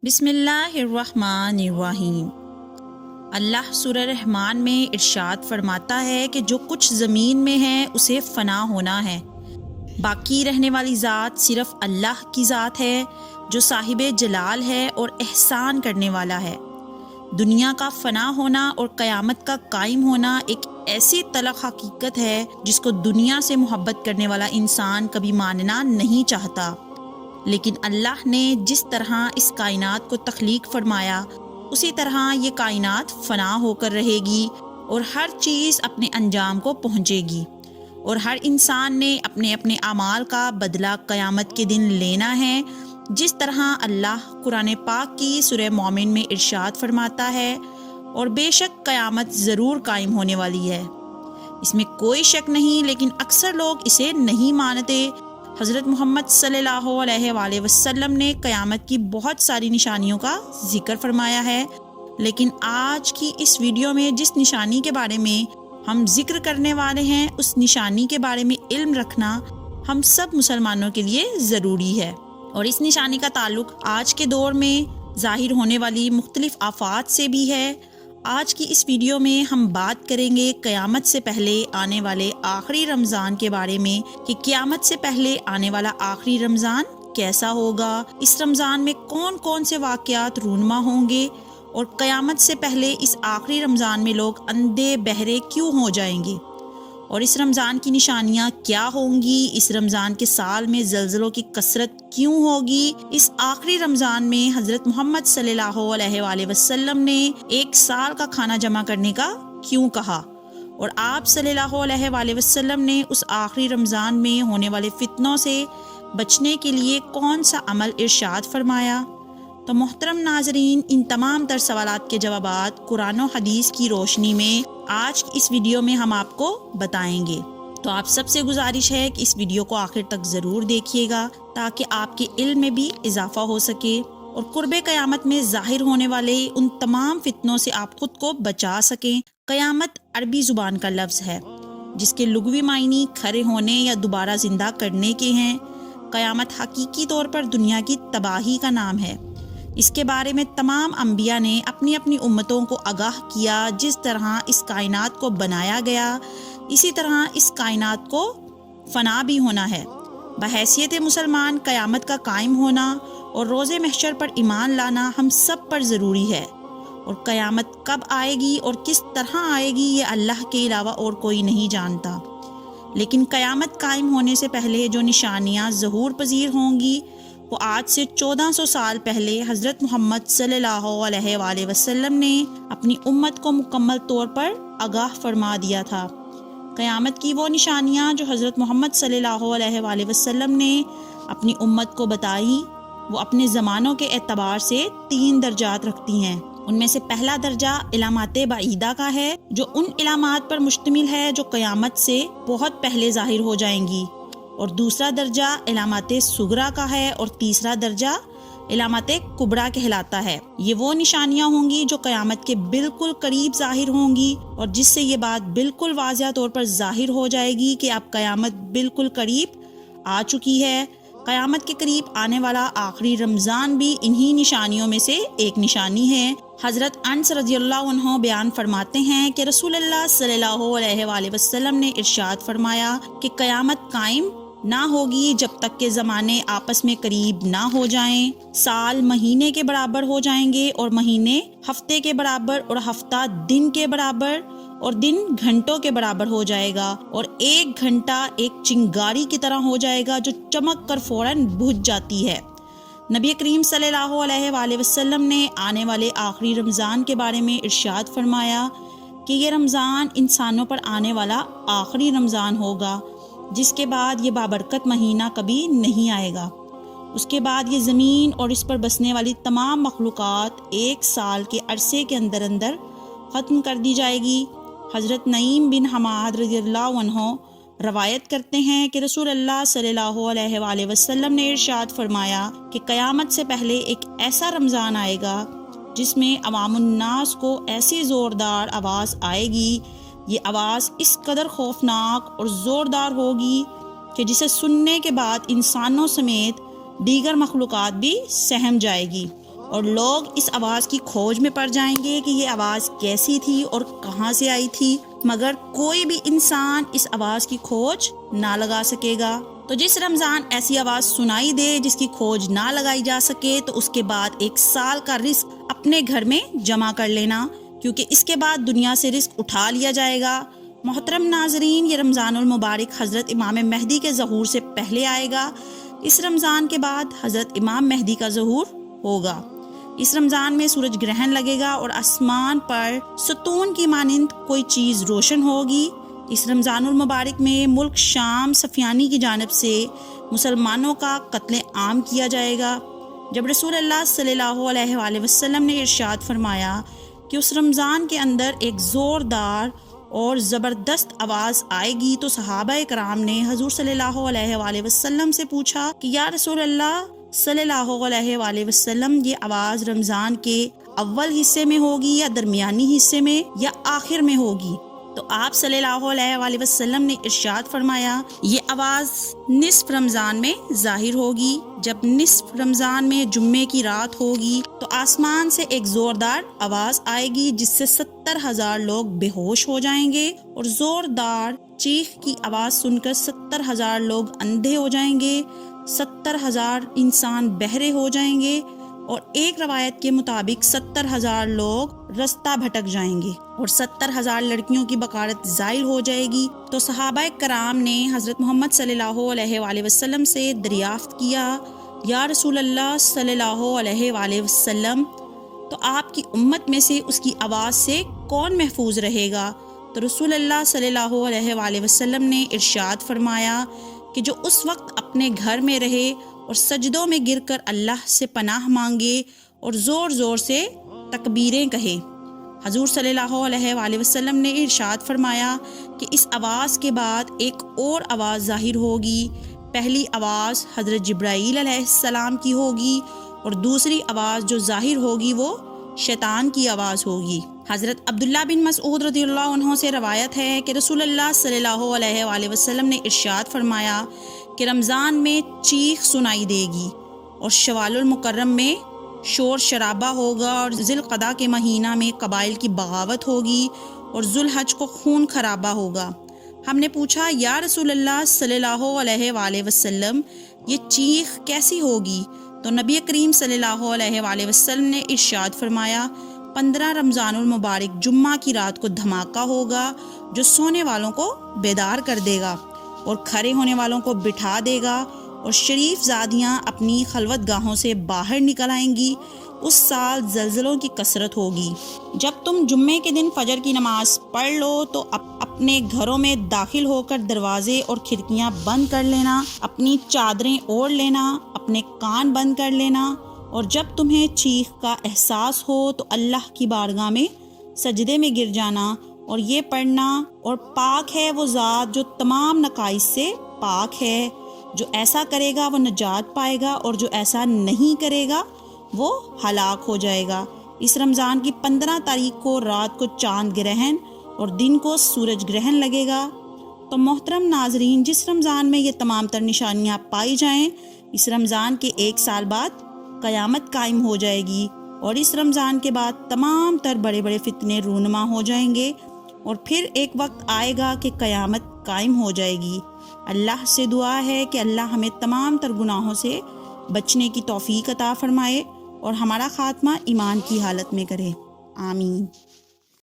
بسم اللہ الرحمن الرحیم۔ اللہ سورہ رحمان میں ارشاد فرماتا ہے کہ جو کچھ زمین میں ہے اسے فنا ہونا ہے، باقی رہنے والی ذات صرف اللہ کی ذات ہے جو صاحب جلال ہے اور احسان کرنے والا ہے۔ دنیا کا فنا ہونا اور قیامت کا قائم ہونا ایک ایسی تلخ حقیقت ہے جس کو دنیا سے محبت کرنے والا انسان کبھی ماننا نہیں چاہتا، لیکن اللہ نے جس طرح اس کائنات کو تخلیق فرمایا اسی طرح یہ کائنات فنا ہو کر رہے گی اور ہر چیز اپنے انجام کو پہنچے گی، اور ہر انسان نے اپنے اپنے اعمال کا بدلہ قیامت کے دن لینا ہے، جس طرح اللہ قرآن پاک کی سورہ مومن میں ارشاد فرماتا ہے، اور بے شک قیامت ضرور قائم ہونے والی ہے، اس میں کوئی شک نہیں، لیکن اکثر لوگ اسے نہیں مانتے۔ حضرت محمد صلی اللہ علیہ وآلہ وسلم نے قیامت کی بہت ساری نشانیوں کا ذکر فرمایا ہے، لیکن آج کی اس ویڈیو میں جس نشانی کے بارے میں ہم ذکر کرنے والے ہیں اس نشانی کے بارے میں علم رکھنا ہم سب مسلمانوں کے لیے ضروری ہے، اور اس نشانی کا تعلق آج کے دور میں ظاہر ہونے والی مختلف آفات سے بھی ہے۔ آج کی اس ویڈیو میں ہم بات کریں گے قیامت سے پہلے آنے والے آخری رمضان کے بارے میں، کہ قیامت سے پہلے آنے والا آخری رمضان کیسا ہوگا، اس رمضان میں کون کون سے واقعات رونما ہوں گے، اور قیامت سے پہلے اس آخری رمضان میں لوگ اندھے بہرے کیوں ہو جائیں گے، اور اس رمضان کی نشانیاں کیا ہوں گی، اس رمضان کے سال میں زلزلوں کی کثرت کیوں ہوگی، اس آخری رمضان میں حضرت محمد صلی اللہ علیہ وآلہ وسلم نے ایک سال کا کھانا جمع کرنے کا کیوں کہا، اور آپ صلی اللہ علیہ وآلہ وسلم نے اس آخری رمضان میں ہونے والے فتنوں سے بچنے کے لیے کون سا عمل ارشاد فرمایا۔ تو محترم ناظرین، ان تمام تر سوالات کے جوابات قرآن و حدیث کی روشنی میں آج اس ویڈیو میں ہم آپ کو بتائیں گے، تو آپ سب سے گزارش ہے کہ اس ویڈیو کو آخر تک ضرور دیکھیے گا تاکہ آپ کے علم میں بھی اضافہ ہو سکے، اور قرب قیامت میں ظاہر ہونے والے ان تمام فتنوں سے آپ خود کو بچا سکیں۔ قیامت عربی زبان کا لفظ ہے جس کے لغوی معنی کھڑے ہونے یا دوبارہ زندہ کرنے کے ہیں۔ قیامت حقیقی طور پر دنیا کی تباہی کا نام ہے۔ اس کے بارے میں تمام انبیاء نے اپنی اپنی امتوں کو آگاہ کیا، جس طرح اس کائنات کو بنایا گیا اسی طرح اس کائنات کو فنا بھی ہونا ہے۔ بحیثیت مسلمان قیامت کا قائم ہونا اور روز محشر پر ایمان لانا ہم سب پر ضروری ہے، اور قیامت کب آئے گی اور کس طرح آئے گی یہ اللہ کے علاوہ اور کوئی نہیں جانتا، لیکن قیامت قائم ہونے سے پہلے جو نشانیاں ظہور پذیر ہوں گی وہ آج سے 1400 سال پہلے حضرت محمد صلی اللہ علیہ وآلہ وسلم نے اپنی امت کو مکمل طور پر آگاہ فرما دیا تھا۔ قیامت کی وہ نشانیاں جو حضرت محمد صلی اللہ علیہ وآلہ وسلم نے اپنی امت کو بتائی وہ اپنے زمانوں کے اعتبار سے 3 درجات رکھتی ہیں۔ ان میں سے پہلا درجہ علامات بعیدہ کا ہے، جو ان علامات پر مشتمل ہے جو قیامت سے بہت پہلے ظاہر ہو جائیں گی، اور دوسرا درجہ علامات صغریٰ کا ہے، اور تیسرا درجہ علامات کبریٰ کہلاتا ہے۔ یہ وہ نشانیاں ہوں گی جو قیامت کے بالکل قریب ظاہر ہوں گی، اور جس سے یہ بات بالکل واضح طور پر ظاہر ہو جائے گی کہ اب قیامت بالکل قریب آ چکی ہے۔ قیامت کے قریب آنے والا آخری رمضان بھی انہی نشانیوں میں سے ایک نشانی ہے۔ حضرت انس رضی اللہ عنہ بیان فرماتے ہیں کہ رسول اللہ صلی اللہ علیہ وآلہ وسلم نے ارشاد فرمایا کہ قیامت قائم نہ ہوگی جب تک کہ زمانے آپس میں قریب نہ ہو جائیں، سال مہینے کے برابر ہو جائیں گے، اور مہینے ہفتے کے برابر، اور ہفتہ دن کے برابر، اور دن گھنٹوں کے برابر ہو جائے گا، اور 1 گھنٹہ ایک چنگاری کی طرح ہو جائے گا جو چمک کر فوراً بجھ جاتی ہے۔ نبی کریم صلی اللہ علیہ وآلہ وسلم نے آنے والے آخری رمضان کے بارے میں ارشاد فرمایا کہ یہ رمضان انسانوں پر آنے والا آخری رمضان ہوگا، جس کے بعد یہ بابرکت مہینہ کبھی نہیں آئے گا۔ اس کے بعد یہ زمین اور اس پر بسنے والی تمام مخلوقات 1 سال کے عرصے کے اندر اندر ختم کر دی جائے گی۔ حضرت نعیم بن حماد رضی اللہ عنہ روایت کرتے ہیں کہ رسول اللہ صلی اللہ علیہ وآلہ وسلم نے ارشاد فرمایا کہ قیامت سے پہلے ایک ایسا رمضان آئے گا جس میں عوام الناس کو ایسی زوردار آواز آئے گی، یہ آواز اس قدر خوفناک اور زوردار ہوگی کہ جسے سننے کے بعد انسانوں سمیت دیگر مخلوقات بھی سہم جائے گی، اور لوگ اس آواز کی کھوج میں پڑ جائیں گے کہ یہ آواز کیسی تھی اور کہاں سے آئی تھی، مگر کوئی بھی انسان اس آواز کی کھوج نہ لگا سکے گا۔ تو جس رمضان ایسی آواز سنائی دے جس کی کھوج نہ لگائی جا سکے، تو اس کے بعد 1 سال کا رزق اپنے گھر میں جمع کر لینا، کیونکہ اس کے بعد دنیا سے رزق اٹھا لیا جائے گا۔ محترم ناظرین، یہ رمضان المبارک حضرت امام مہدی کے ظہور سے پہلے آئے گا۔ اس رمضان کے بعد حضرت امام مہدی کا ظہور ہوگا۔ اس رمضان میں سورج گرہن لگے گا اور آسمان پر ستون کی مانند کوئی چیز روشن ہوگی۔ اس رمضان المبارک میں ملک شام صفیانی کی جانب سے مسلمانوں کا قتل عام کیا جائے گا۔ جب رسول اللہ صلی اللہ علیہ وآلہ وسلم نے ارشاد فرمایا کہ اس رمضان کے اندر ایک زوردار اور زبردست آواز آئے گی، تو صحابہ کرام نے حضور صلی اللہ علیہ وآلہ وسلم سے پوچھا کہ یا رسول اللہ صلی اللہ علیہ وآلہ وسلم، یہ آواز رمضان کے اول حصے میں ہوگی یا درمیانی حصے میں یا آخر میں ہوگی؟ تو آپ صلی اللہ علیہ وآلہ وسلم نے ارشاد فرمایا، یہ آواز نصف رمضان میں ظاہر ہوگی۔ جب نصف رمضان میں جمعے کی رات ہوگی تو آسمان سے ایک زوردار آواز آئے گی جس سے 70,000 لوگ بے ہوش ہو جائیں گے، اور زوردار چیخ کی آواز سن کر 70,000 لوگ اندھے ہو جائیں گے، 70,000 انسان بہرے ہو جائیں گے، اور ایک روایت کے مطابق 70,000 لوگ رستہ بھٹک جائیں گے، اور 70,000 لڑکیوں کی بکارت ظاہر ہو جائے گی۔ تو صحابہ کرام نے حضرت محمد صلی اللہ علیہ وآلہ وسلم سے دریافت کیا، یا رسول اللہ صلی اللہ علیہ وآلہ وسلم، تو آپ کی امت میں سے اس کی آواز سے کون محفوظ رہے گا؟ تو رسول اللہ صلی اللہ علیہ وآلہ وسلم نے ارشاد فرمایا کہ جو اس وقت اپنے گھر میں رہے اور سجدوں میں گر کر اللہ سے پناہ مانگے اور زور زور سے تکبیریں کہے۔ حضور صلی اللہ علیہ وآلہ وسلم نے ارشاد فرمایا کہ اس آواز کے بعد ایک اور آواز ظاہر ہوگی۔ پہلی آواز حضرت جبرائیل علیہ السلام کی ہوگی، اور دوسری آواز جو ظاہر ہوگی وہ شیطان کی آواز ہوگی۔ حضرت عبداللہ بن مسعود رضی اللہ عنہ سے روایت ہے کہ رسول اللہ صلی اللہ علیہ وآلہ وسلم نے ارشاد فرمایا کہ رمضان میں چیخ سنائی دے گی، اور شوال المکرم میں شور شرابہ ہوگا، اور ذی القعدہ کے مہینہ میں قبائل کی بغاوت ہوگی، اور ذوالحج کو خون خرابہ ہوگا۔ ہم نے پوچھا، یا رسول اللہ صلی اللہ علیہ وآلہ وسلم، یہ چیخ کیسی ہوگی؟ تو نبی کریم صلی اللہ علیہ وآلہ وسلم نے ارشاد فرمایا، 15 رمضان المبارک جمعہ کی رات کو دھماکہ ہوگا جو سونے والوں کو بیدار کر دے گا اور کھڑے ہونے والوں کو بٹھا دے گا، اور شریف زادیاں اپنی خلوت گاہوں سے باہر نکل آئیں گی۔ اس سال زلزلوں کی کثرت ہوگی۔ جب تم جمعے کے دن فجر کی نماز پڑھ لو تو اپنے گھروں میں داخل ہو کر دروازے اور کھڑکیاں بند کر لینا، اپنی چادریں اوڑھ لینا، اپنے کان بند کر لینا، اور جب تمہیں چیخ کا احساس ہو تو اللہ کی بارگاہ میں سجدے میں گر جانا اور یہ پڑھنا، اور پاک ہے وہ ذات جو تمام نقائص سے پاک ہے، جو ایسا کرے گا وہ نجات پائے گا، اور جو ایسا نہیں کرے گا وہ ہلاک ہو جائے گا۔ اس رمضان کی 15 تاریخ کو رات کو چاند گرہن اور دن کو سورج گرہن لگے گا۔ تو محترم ناظرین، جس رمضان میں یہ تمام تر نشانیاں پائی جائیں، اس رمضان کے 1 سال بعد قیامت قائم ہو جائے گی، اور اس رمضان کے بعد تمام تر بڑے بڑے فتنے رونما ہو جائیں گے، اور پھر ایک وقت آئے گا کہ قیامت قائم ہو جائے گی۔ اللہ سے دعا ہے کہ اللہ ہمیں تمام تر گناہوں سے بچنے کی توفیق عطا فرمائے اور ہمارا خاتمہ ایمان کی حالت میں کرے۔ آمین۔